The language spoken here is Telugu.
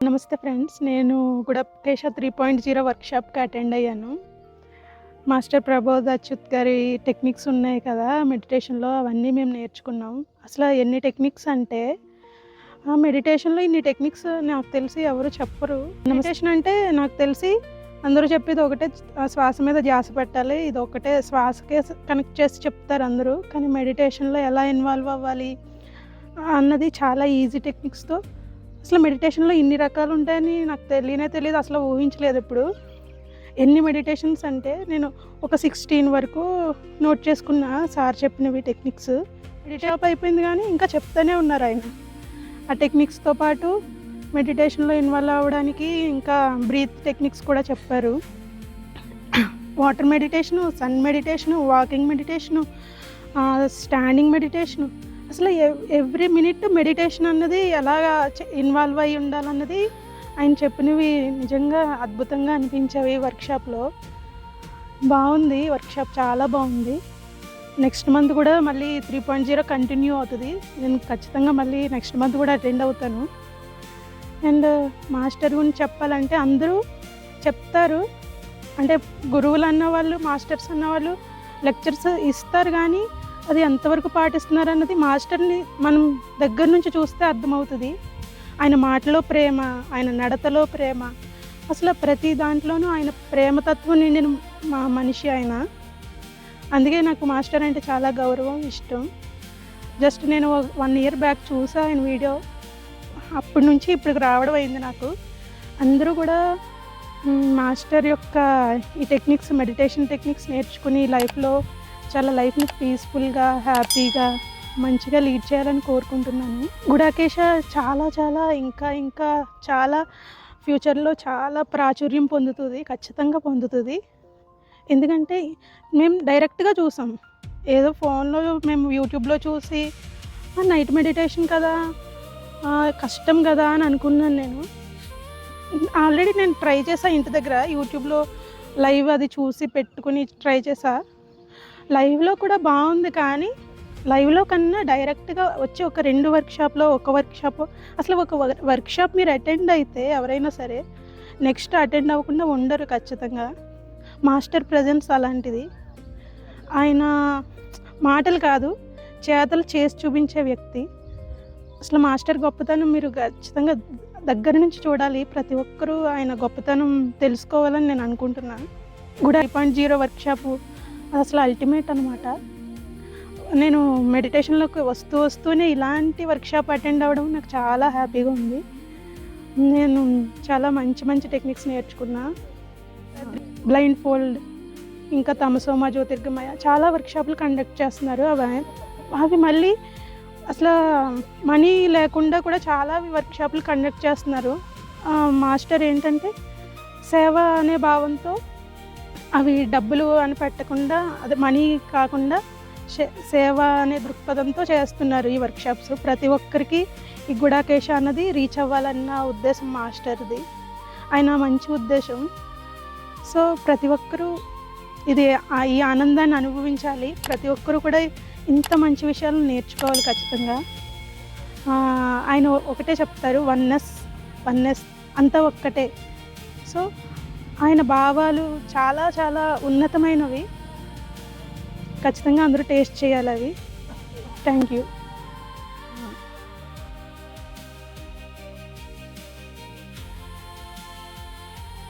నమస్తే ఫ్రెండ్స్, నేను గుడకేశ 3.0 వర్క్షాప్కి అటెండ్ అయ్యాను. మాస్టర్ ప్రబోధ్ అచ్యుత్ గారి టెక్నిక్స్ ఉన్నాయి కదా మెడిటేషన్లో, అవన్నీ మేము నేర్చుకున్నాం. అసలు ఎన్ని టెక్నిక్స్ అంటే మెడిటేషన్లో ఇన్ని టెక్నిక్స్ నాకు తెలిసి ఎవరు చెప్పరు. మెడిటేషన్ అంటే నాకు తెలిసి అందరూ చెప్పేది ఒకటే, శ్వాస మీద ధ్యాస పెట్టాలి, ఇది ఒకటే శ్వాసకే కనెక్ట్ చేసి చెప్తారు అందరూ. కానీ మెడిటేషన్లో ఎలా ఇన్వాల్వ్ అవ్వాలి అన్నది చాలా ఈజీ టెక్నిక్స్తో. అసలు మెడిటేషన్లో ఇన్ని రకాలు ఉంటాయని నాకు తెలియదు, అసలు ఊహించలేదు ఎప్పుడు. ఎన్ని మెడిటేషన్స్ అంటే నేను ఒక 16 వరకు నోట్ చేసుకున్న సార్ చెప్పినవి టెక్నిక్స్. మెడిటేషన్ అయిపోయింది కానీ ఇంకా చెప్తూనే ఉన్నారు ఆయన. ఆ టెక్నిక్స్తో పాటు మెడిటేషన్లో ఇన్వాల్వ్ అవ్వడానికి ఇంకా బ్రీత్ టెక్నిక్స్ కూడా చెప్పారు. Water meditation, sun meditation, walking meditation, standing meditation. అసలు ఎవ్రీ మినిట్ మెడిటేషన్ అన్నది ఎలాగా ఇన్వాల్వ్ అయి ఉండాలన్నది ఆయన చెప్పినవి నిజంగా అద్భుతంగా అనిపించేవి. వర్క్షాప్లో బాగుంది, వర్క్షాప్ చాలా బాగుంది. నెక్స్ట్ మంత్ కూడా మళ్ళీ 3.0 కంటిన్యూ అవుతుంది. నేను ఖచ్చితంగా మళ్ళీ నెక్స్ట్ మంత్ కూడా అటెండ్ అవుతాను. అండ్ మాస్టర్ గురించి చెప్పాలంటే అందరూ చెప్తారు, అంటే గురువులు అన్నవాళ్ళు, మాస్టర్స్ అన్నవాళ్ళు లెక్చర్స్ ఇస్తారు, కానీ అది ఎంతవరకు పాటిస్తున్నారు అన్నది మాస్టర్ని మనం దగ్గర నుంచి చూస్తే అర్థమవుతుంది. ఆయన మాటలో ప్రేమ, ఆయన నడతలో ప్రేమ, అసలు ప్రతి దాంట్లోనూ ఆయన ప్రేమతత్వం నిండిన మనిషి ఆయన. అందుకే నాకు మాస్టర్ అంటే చాలా గౌరవం, ఇష్టం. జస్ట్ నేను 1 year బ్యాక్ చూసా ఆయన వీడియో, అప్పటి నుంచి ఇప్పటికి రావడం అయింది నాకు. అందరూ కూడా మాస్టర్ యొక్క ఈ టెక్నిక్స్, మెడిటేషన్ టెక్నిక్స్ నేర్చుకుని లైఫ్ని పీస్ఫుల్గా, హ్యాపీగా, మంచిగా లీడ్ చేయాలని కోరుకుంటున్నాను. గుడాకేశ ఇంకా చాలా ఫ్యూచర్లో చాలా ప్రాచుర్యం పొందుతుంది, ఖచ్చితంగా పొందుతుంది. ఎందుకంటే మేము డైరెక్ట్గా చూసాం, ఏదో ఫోన్లో మేము యూట్యూబ్లో చూసి నైట్ మెడిటేషన్ కదా, కష్టం కదా అని అనుకున్నాను. నేను ఆల్రెడీ ట్రై చేసా ఇంటి దగ్గర, యూట్యూబ్లో లైవ్ అది చూసి పెట్టుకుని ట్రై చేసా. లైవ్లో కూడా బాగుంది, కానీ లైవ్లో కన్నా డైరెక్ట్గా వచ్చి ఒక 2 వర్క్షాప్లో ఒక వర్క్షాప్, అసలు ఒక వర్క్షాప్ మీరు అటెండ్ అయితే ఎవరైనా సరే నెక్స్ట్ అటెండ్ అవ్వకుండా ఉండరు ఖచ్చితంగా. మాస్టర్ ప్రజెన్స్ అలాంటిది. ఆయన మాటలు కాదు, చేతలు చేసి చూపించే వ్యక్తి. అసలు మాస్టర్ గొప్పతనం మీరు ఖచ్చితంగా దగ్గర నుంచి చూడాలి. ప్రతి ఒక్కరూ ఆయన గొప్పతనం తెలుసుకోవాలని నేను అనుకుంటున్నాను. కూడా 3.0 వర్క్షాపు అసలు అల్టిమేట్ అనమాట. నేను మెడిటేషన్లోకి వస్తూనే ఇలాంటి వర్క్షాప్ అటెండ్ అవ్వడం నాకు చాలా హ్యాపీగా ఉంది. నేను చాలా మంచి టెక్నిక్స్ నేర్చుకున్నా. బ్లైండ్ ఫోల్డ్, ఇంకా తమసోమ జ్యోతిర్గమయ, చాలా వర్క్షాపులు కండక్ట్ చేస్తున్నారు. అవి మళ్ళీ అసలు మనీ లేకుండా కూడా చాలా వర్క్షాపులు కండక్ట్ చేస్తున్నారు. మాస్టర్ ఏంటంటే సేవ అనే భావంతో, అవి డబ్బులు అని పెట్టకుండా, అది మనీ కాకుండా సేవ అనే దృక్పథంతో చేస్తున్నారు ఈ వర్క్షాప్స్. ప్రతి ఒక్కరికి ఈ గుడాకేశ అన్నది రీచ్ అవ్వాలన్న ఉద్దేశం మాస్టర్ది, ఆయన మంచి ఉద్దేశం. సో ప్రతి ఒక్కరూ ఈ ఆనందాన్ని అనుభవించాలి. ప్రతి ఒక్కరూ కూడా ఇంత మంచి విషయాలు నేర్చుకోవాలి ఖచ్చితంగా. ఆయన ఒకటే చెప్తారు, వన్నెస్ అంతా ఒక్కటే. సో ఆయన భావాలు చాలా ఉన్నతమైనవి. ఖచ్చితంగా అందరూ టేస్ట్ చేయాలి అవి. Thank you.